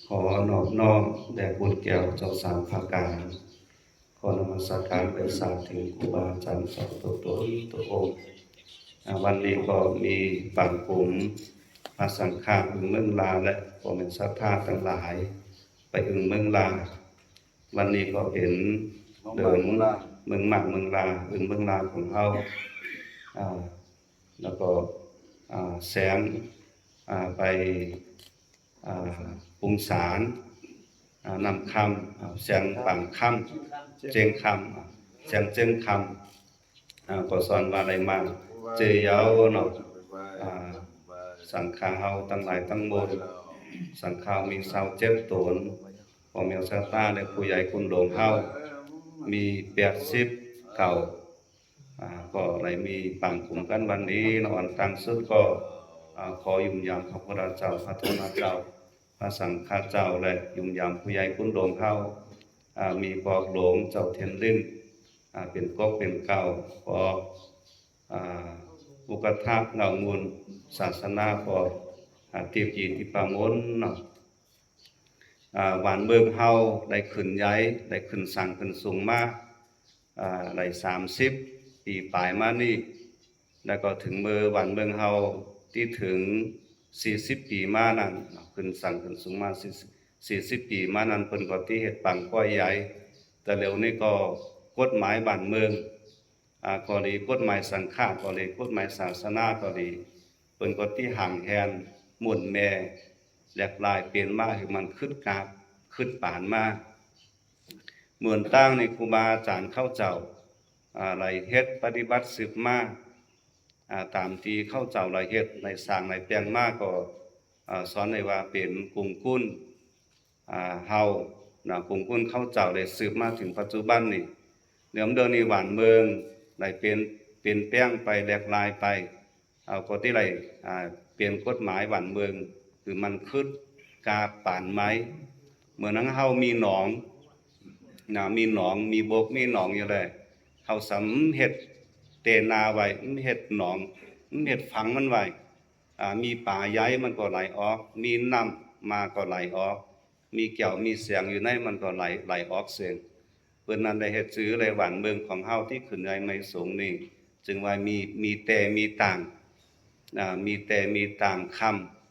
ขอนอบน้อมแด่บุญแก้วเจ้าสามภาการขอนมัสการไปสาถึงครูบาอาจารย์สองตัวองค์วันนี้ก็มีปังกลุ่มพระสังฆาอึงเมืองลาและพ่อแม่ศรัทธาทั้งหลายไปอึงเมืองลาวันนี้ก็เห็นเดินเมืองหมากเมืองลาอึงเมืองลาของเฮาแล้วก็แสงไปปรุงสารนำคำเสียงปังคำเจงคำเสียงเจงคำก็สอนว่าอะไรมาเจยาวเนาะสังฆาเฮาตั้งหลายตั้งหมดสังฆามี27ตนพ่อแม่ศรัทธาและผู้ใหญ่คุณหลวงเฮามี80เก่าก็เลยมีปังกลุ่มกันวันนี้นอนตั้งสุดก็ขอยุ่มยามพระพุทธเจ้าพระธรรมเจ้าพระสังฆเจ้าและยุ่มยามผู้ใหญ่คุณหลวงเฮามีปอกหลวงเจ้าเทียนลิ้นเป็นกกเป็นเก่าปอกอุกทาเงามูลศาสนาปอกตีบจีนที่ปามนเนาะหวานเมืองเฮาได้ขึ้นย้ายได้ขึ้นสั่งขึ้นสูงมากได้30 ปีปลายมานี่แล้วก็ถึงมือหวานเมืองเฮาที่ถึง40 ปีมานั้นขึ้นสั่งขึ้นสูงมา40 ปีมานั้นเพิ่นก็ที่เฮ็ดปังก้อยใหญ่แต่เร็วนี้ก็กฎหมายบ้านเมืองก็ดีกฎหมายสังฆาก็ดีกฎหมายศาสนาก็ดีเพิ่นก็ที่ห่างแหนหมุนแม่แหลกลายเปลี่ยนมาคือมันขึ้นกราบขึ้นป่านมาเหมือนตั้งในครูบาอาจารย์เข้าเจ้าอะไรเฮ็ดปฏิบัติสืบมาตามที่เข้าเจ้าไรเฮ็ดในสร้างในแปลงมากก็สอนในว่าเป็นกลุ่มกุ้นเฮากุ่มกุ้นเข้าเจ้าได้สืบมาถึงปัจจุบันนี่เดิมนี่หวานเมืองได้เป็นแป้งไปแหลกลายไปก็ที่ไรเปลี่ยนกฎหมายหวานเมืองคือมันขึ้นกาป่านไม้เหมือนนั้นเฮามีหนองมีหนองมีบกมีหนองอยู่เลยเฮาสำเฮ็ดเตนาไว้เฮ็ดหนองเฮ็ดฝังมันไว้มีป่าใหญ่มันก็ไหลออกมีน้ำมาก็ไหลออกมีแก้วมีเสียงอยู่ในมันก็ไหลออกเสียงเพิ่นนั้นได้เฮ็ดซื้อเลยหวานเมืองของเฮาที่ขึ้นในไม้สูงนี่จึงว่ามีแต่มีต่างมีแต่มีต่างค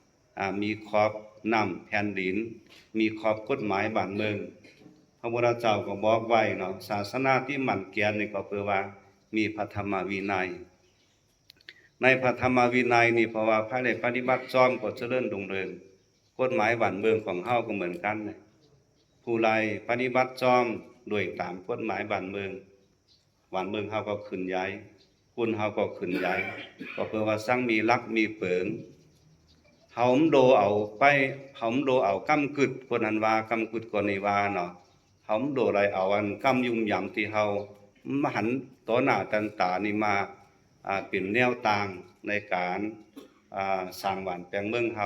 ำมีขอบน้ำแผ่นดินมีขอบกฎหมายบ้านเมืองพระพุทธเจ้าก็บอกไว้เนาะศาสนาที่มั่นแก่นนี่ก็เพื่อว่ามีพระธรรมวินัยในพระธรรมวินัยนี่เพราะว่าพระได้ปฏิบัติจอมก็เจริญรุ่งเรืองกฎหมายบ้านเมืองของเฮาก็เหมือนกันนะผู้ใดปฏิบัติจอมโดยตามกฎหมายบ้านเมืองบ้านเมืองเฮาก็ขึ้นใหญ่คุณเฮาก็ขึ้นใหญ่ก็เพื่อว่าสร้างมีรักมีเปิงเฮาโดเอาไปเฮาโดเอากำกึดคนนั้นว่ากำกึดคนนี้ว่าเนาะเฮาโดไรเอาอันกำยุ่มยำที่เฮามหันต่อหน้าตันตานี่มาเป็นแนวต่างในการสร้างบ้านแปลงเมืองเฮ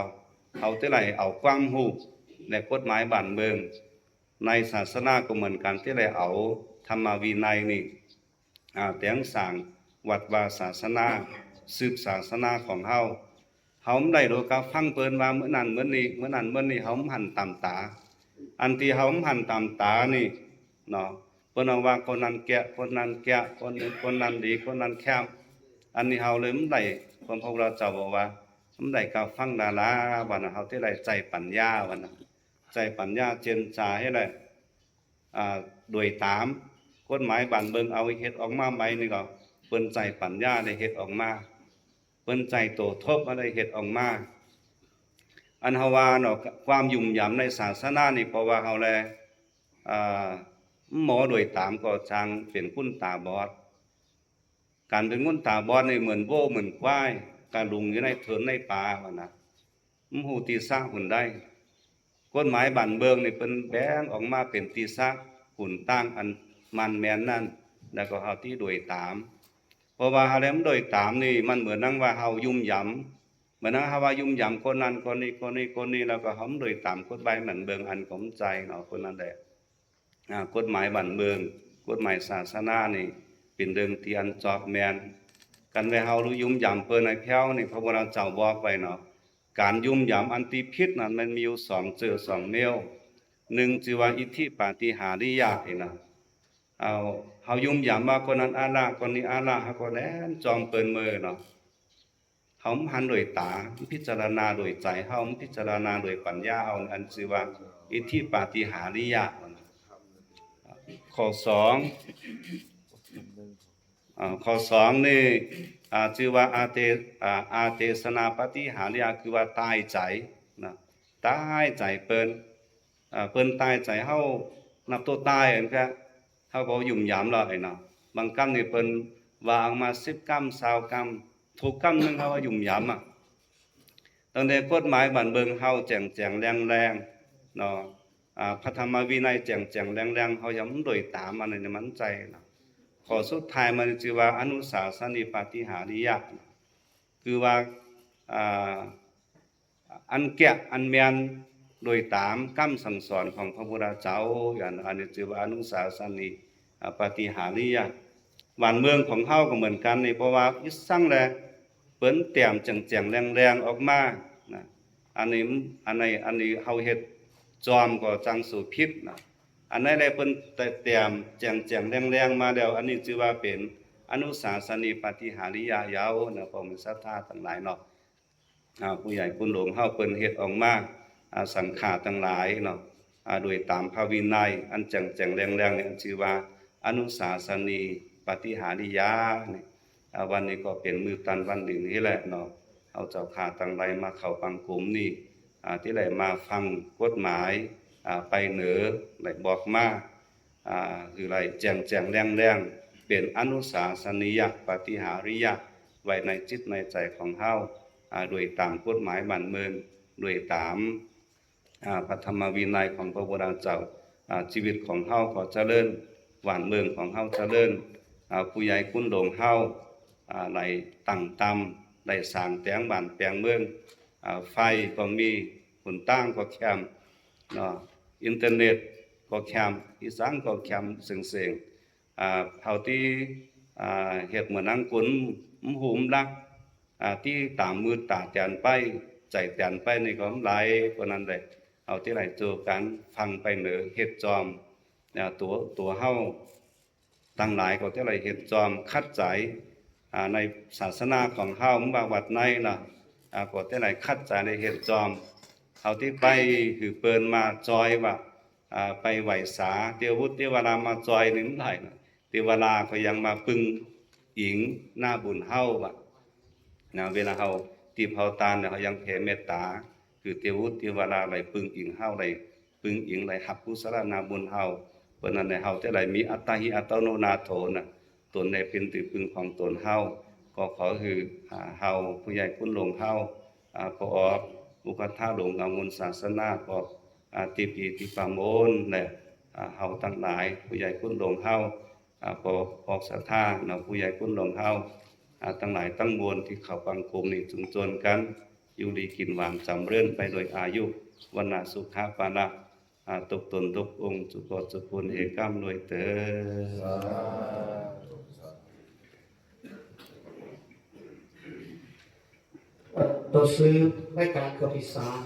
าแต่ไรเอาความรู้ในกฎหมายบ้านเมืองในศาสนาก็เหมือนกันที่ไรเอาธรรมวินัยนี่แต่งสร้างวัดวาศาสนาสืบศาสนาของเฮาได้โดยการฟังเปิ้นว่าเมื่อนั้นเมื่อนี้เฮาหันตามตาอันที่เฮาหันตามตานี่เนาะเพิ่นว่าคนนั้นแกะคนนั้นแกะคนนั้นดีคนนั้นแคบอันนี้เฮาเลยได้พระพุทธเจ้าบอกว่าได้การฟังดาราว่าเฮาที่ได้ใจปัญญาว่านะใจปัญญาเจนจาให้ได้โดยตามกฎหมายบ้านเมืองเอาเฮ็ดออกมาใหม่นี่ก็เปิ้นใจปัญญาได้เฮ็ดออกมาเปิ้นใจโตทบอะไรเฮ็ดออกมาอันเฮาว่าเนาะความยุ่มยำในศาสนานี่เพราะว่าเฮาแลหมอโดยตามก็จังเป็นคนตาบอดการเป็นคนตาบอดนี่เหมือนโว้เหมือนควายการลุงอยู่ในเถินในป่าว่านะหูตีซะหุ่นได้กฎหมายบ้านเมืองนี่เพิ่นแบ่งออกมาเป็นตีซะหุ่นตั้งอันมันแม่นนั่นแล้วก็เฮาที่โดยตามเพราะว่าเฮาแล้วโดยตามนี่มันเหมือนนั่งว่าเฮายุ่มยำเหมือนนั่งเฮาว่ายุ่มยำคนนั้นคนนี้แล้วก็เฮาโดยตามกฎหมายบ้านเมืองอันของใจเนาะคนนั้นแหละกฎหมายบ้านเมืองกฎหมายศาสนานี่เป็นเรื่องที่อันจอบแม่นกันไว้เฮารู้ยุ่มยำเปิ้นให้แพ้วนี่พระพุทธเจ้าบอกไว้เนาะ การยุ่มยามอันติพิษนั้นมันมีอยู่2 แนวหนึ่งชื่อว่าอิทธิปาฏิหาริยะนี่นะเอาเฮายุ่มยามมาคนนั้นอาลาคนนี้อาลาเฮาก็แล่นจอมเปิ้นมือเนาะเฮาหันด้วยตาพิจารณาด้วยใจเฮาพิจารณาด้วยปัญญาเอาอันชื่อว่าอิทธิปาฏิหาริยะข้อ2นี่ชื่อว่าอาเตสนาปฏิหาริยะคือว่าตายใจนะตายใจเปิ้นตายใจเฮานับตัวตายอันก็เฮาก็ยุ่มยามแล้วไอ้เนาะบางกรรมนี่เปิ้นวางมา10 กรรม20 กรรมทุกกรรมนึงเฮาว่ายุ่มยามอ่ะตั้งแต่กฎหมายบ้านเมืองเฮาแจ่งๆแรงๆเนาะพระธรรมวินัยแจ่งๆแรงๆเฮายังโดยตามอันนี้มันใจเนาะข้อสุดท้ายมันชื่อว่าอนุสาสนีปาฏิหาริยะคือว่าอันแกะอันแม่นโดยตามคำสั่งสอนของพระพุทธเจ้าอย่างอันนี้ชื่อว่าอนุสาสนีปาฏิหาริยะบ้านเมืองของเฮาก็เหมือนกันนี่เพราะว่าอีสั่งแลเปิ้นแต้มแจ่งๆแรงๆออกมานะอันนี้เฮาเฮ็ดจอมก็จังสู่พิษนะอันนั้นได้เพิ่นแต้มแจ่งๆแรงๆมาแล้วอันนี้ชื่อว่าเป็นอนุสาสนีปาฏิหาริยะยาวนะพวกมีศรัทธาทั้งหลายเนาะผู้ใหญ่คุณหลวงเฮาเพิ่นเฮ็ดออกมาสังฆาทั้งหลายเนาะโดยตามพระวินัยอันแจ่งๆแรงๆนี่ชื่อว่าอนุสาสนีปาฏิหาริยะนี่วันนี้ก็เป็นมื้อตันวันหนึ่งนี่แหละเนาะเอาเจ้าข้าทั้งหลายมาเข้าปังกลุ่มนี่ที่ได้มาฟังกฎหมายไปเหนือได้บอกมาคืออะไรแจ่งๆแรงๆเป็นอนุสาสนียปาฏิหาริยะไว้ในจิตในใจของเฮาโดยตามกฎหมายบ้านเมืองโดยตามพระธรรมวินัยของพระพุทธเจ้าชีวิตของเฮาก็เจริญบ้านเมืองของเฮาเจริญผู้ใหญ่คุณหลวงเฮาได้ตั้งตำได้สร้างแต่งบ้านแปลงเมืองไฟก็มีหนทางก็แคมเนาะอินเทอร์เน็ตก็แคมอีสานก็แคมเสียงเท่าที่เฮ็ดเหมือนนังกุนหุมลักที่ตามมือตาแตนไปใจแตนไปนี่ก็หลายกว่านั้นเลยเอาที่ไหนเจอกันฟังไปเหนือเฮ็ดจอมตัวเฮาตั้งหลายก็ที่ไหนเฮ็ดจอมคัดใจในศาสนาของเฮาว่าวัดในล่ะก็ที่ไหนคัดใจในเฮ็ดจอมเอาที่ไปคือเปิ้นมาจอยว่าไปไหวสาเทววุฒิเทวรามาจอยนึงหลายนะเทวราก็ยังมาปึงหญิงหน้าบุญเฮาว่ะนะเวลาเฮาที่เฮาตานเนี่ยเฮายังแผ่เมตตาคือเทววุฒิเทวราไหลปึงหญิงเฮาไหลปึงหญิงไหลหักกุศลนาบุญเฮาเปิ้นนั้นในเฮาจะไหลมีอัตตาหิอัตโนนาโถนะตนในเป็นที่พึ่งของตนเฮาก็ขอคือเฮาผู้ใหญ่คุณหลวงเฮาพออุปถาหลวงอมุนศาสนาก็ติปีติปาโมนและเฮาทั้งหลายผู้ใหญ่คุณหลวงเฮาพอออกศรัทธาเนาะผู้ใหญ่คุณหลวงเฮาทั้งหลายตั้งมวลที่เข้าฟังกลุ่มนี้จุมจนกันอยู่ดีกินหวานจำเรื่นไปโดยอายุวันนาสุขะปานะตกตนตกองค์สุขสุขุนเอกามด้วยเถิดตัวซื้อรายการกับอีสาน